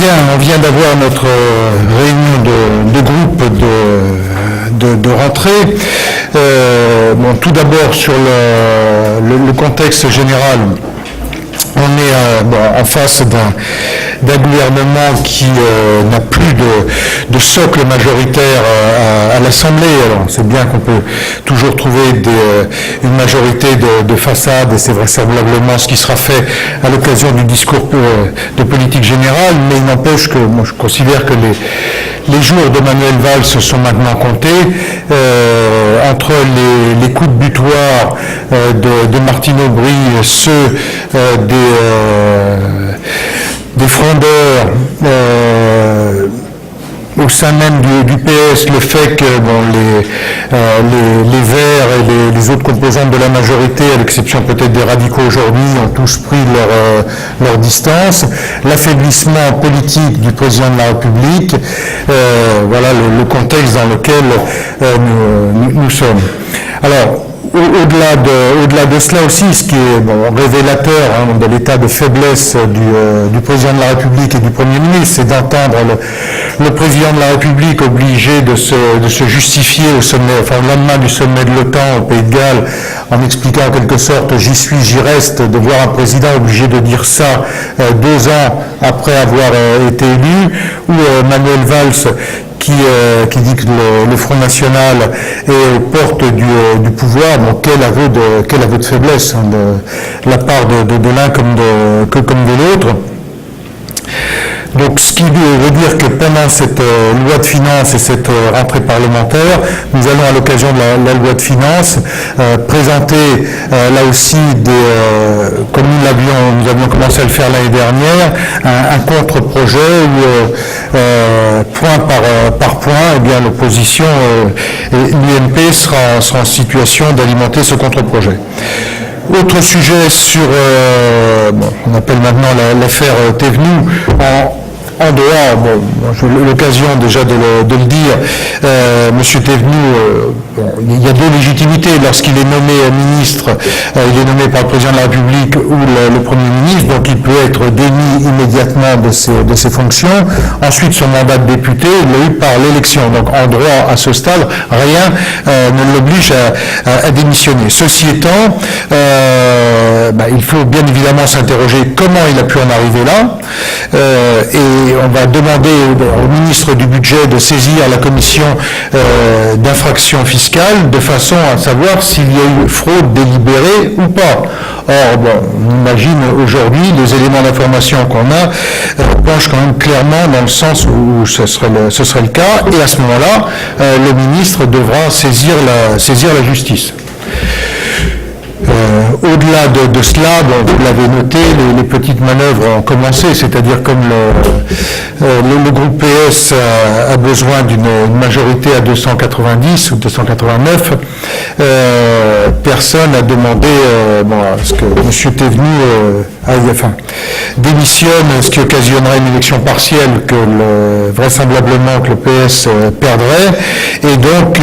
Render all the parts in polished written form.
On vient d'avoir notre réunion de groupe de rentrée. Tout d'abord sur le contexte général. On est en face d'un gouvernement qui n'a plus de socle majoritaire à l'Assemblée. Alors c'est bien qu'on peut toujours trouver une majorité de façade, et c'est vraisemblablement ce qui sera fait à l'occasion du discours de politique générale, mais il n'empêche que moi je considère que les jours de Manuel Valls sont maintenant comptés. Entre les coups de butoir de Martine Aubry, ceux des frondeurs au sein même du PS, le fait que les Verts et les autres composantes de la majorité, à l'exception peut-être des radicaux aujourd'hui, ont tous pris leur distance, l'affaiblissement politique du président de la République, voilà le contexte dans lequel nous sommes. Alors, au-delà de cela aussi, ce qui est révélateur de l'état de faiblesse du président de la République et du Premier ministre, c'est d'entendre le président de la République obligé de se justifier au lendemain du sommet de l'OTAN au Pays de Galles, en expliquant en quelque sorte j'y suis, j'y reste, de voir un président obligé de dire ça 2 ans après avoir été élu, ou Manuel Valls qui dit que le Front National est aux portes du pouvoir. Quel aveu de faiblesse de la part de l'un comme de l'autre. Donc, ce qui veut dire que pendant cette loi de finances et cette rentrée parlementaire, nous allons, à l'occasion de la loi de finances, présenter là aussi comme nous avions commencé à le faire l'année dernière, un contre-projet où point par point, l'opposition et l'UMP sera en situation d'alimenter ce contre-projet. Autre sujet sur, on appelle maintenant l'affaire Thévenoud, en dehors, j'ai l'occasion déjà de le dire, M. Thévenoud, il y a 2 légitimités. Lorsqu'il est nommé ministre, il est nommé par le président de la République ou le Premier ministre, donc il peut être démis immédiatement de ses fonctions. Ensuite, son mandat de député, il l'a eu par l'élection. Donc en droit, à ce stade, rien ne l'oblige à démissionner. Ceci étant, il faut bien évidemment s'interroger comment il a pu en arriver là, et on va demander au ministre du Budget de saisir la commission d'infraction fiscale de façon à savoir s'il y a eu fraude délibérée ou pas. Or, on imagine aujourd'hui, les éléments d'information qu'on a penchent quand même clairement dans le sens où ce serait le cas, et à ce moment-là, le ministre devra saisir la justice. Au-delà de cela, vous l'avez noté, les petites manœuvres ont commencé, c'est-à-dire comme le groupe PS a besoin d'une majorité à 290 ou 289, personne n'a demandé à ce que M. Thévenoud démissionne, ce qui occasionnerait une élection partielle vraisemblablement que le PS perdrait, et donc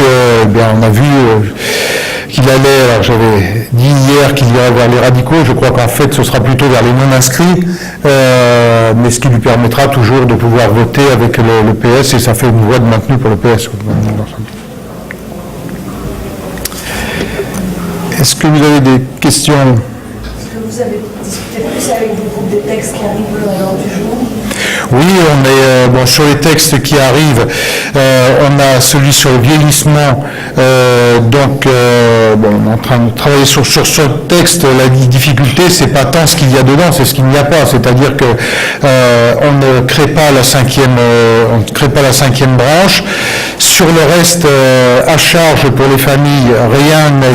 on a vu qu'il allait, alors j'avais dit hier qu'il irait vers les radicaux, je crois qu'en fait ce sera plutôt vers les non-inscrits, mais ce qui lui permettra toujours de pouvoir voter avec le PS, et ça fait une voix de maintenu pour le PS. Est-ce que vous avez des questions? Est-ce que vous avez discuté plus avec des groupes des textes qui arrivent à l'heure du jour? Oui, on est sur les textes qui arrivent. On a celui sur le vieillissement. On est en train de travailler sur ce texte. La difficulté, c'est pas tant ce qu'il y a dedans, c'est ce qu'il n'y a pas. C'est-à-dire que on ne crée pas la cinquième branche. Sur le reste, à charge pour les familles, rien n'a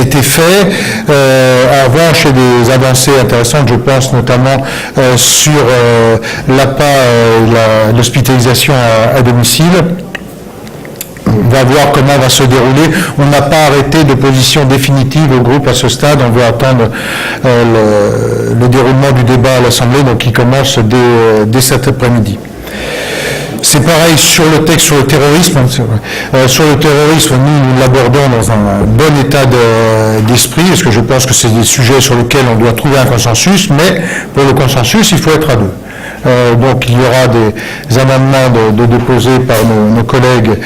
été fait. En revanche, il y a des avancées intéressantes, je pense notamment sur l'APA, l'hospitalisation à domicile. On va voir comment va se dérouler. On n'a pas arrêté de position définitive au groupe à ce stade. On veut attendre le déroulement du débat à l'Assemblée, donc qui commence dès cet après-midi. C'est pareil sur le texte sur le terrorisme. Sur le terrorisme, nous l'abordons dans un bon état d'esprit, parce que je pense que c'est des sujets sur lesquels on doit trouver un consensus, mais pour le consensus, il faut être à deux. Donc il y aura des amendements de déposés par nos collègues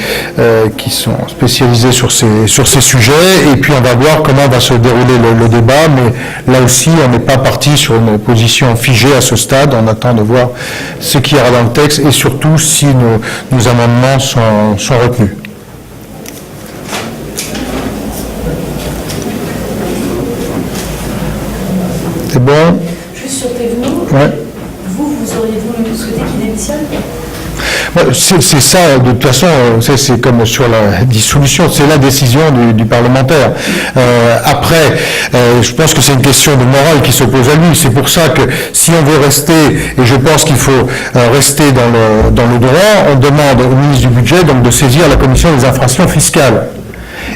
qui sont spécialisés sur ces sujets, et puis on va voir comment va se dérouler le débat, mais là aussi on n'est pas parti sur une position figée à ce stade, on attend de voir ce qu'il y aura dans le texte et surtout si nos amendements sont retenus. C'est bon? Juste sur Thévenoud, Ouais. vous auriez-vous souhaité qu'il démissionne? C'est ça, de toute façon, c'est comme sur la dissolution, c'est la décision du parlementaire. Après, je pense que c'est une question de morale qui se pose à lui. C'est pour ça que si on veut rester, et je pense qu'il faut rester dans le droit, on demande au ministre du Budget donc de saisir la commission des infractions fiscales.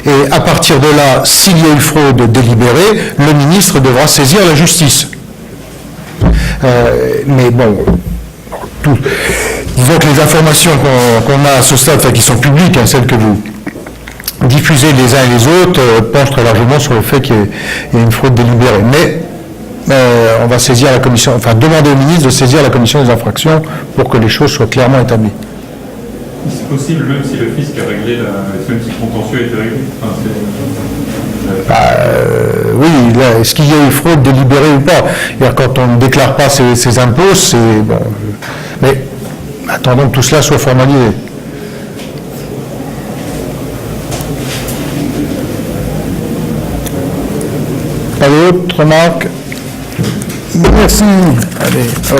Et à partir de là, s'il y a eu fraude délibérée, le ministre devra saisir la justice. Mais bon, disons que les informations qu'on a à ce stade, enfin qui sont publiques, hein, celles que vous diffusez les uns et les autres, penchent très largement sur le fait qu'il y ait une fraude délibérée. Mais on va saisir la commission, enfin demander au ministre de saisir la commission des infractions pour que les choses soient clairement établies. C'est possible, même si le fisc a réglé, même si le contentieux a été réglé. Oui, là, est-ce qu'il y a eu fraude délibérée ou pas? Quand on ne déclare pas ses impôts, c'est bon. Mais attendons que tout cela soit formalisé. Pas d'autres remarques? Merci. Allez, hop.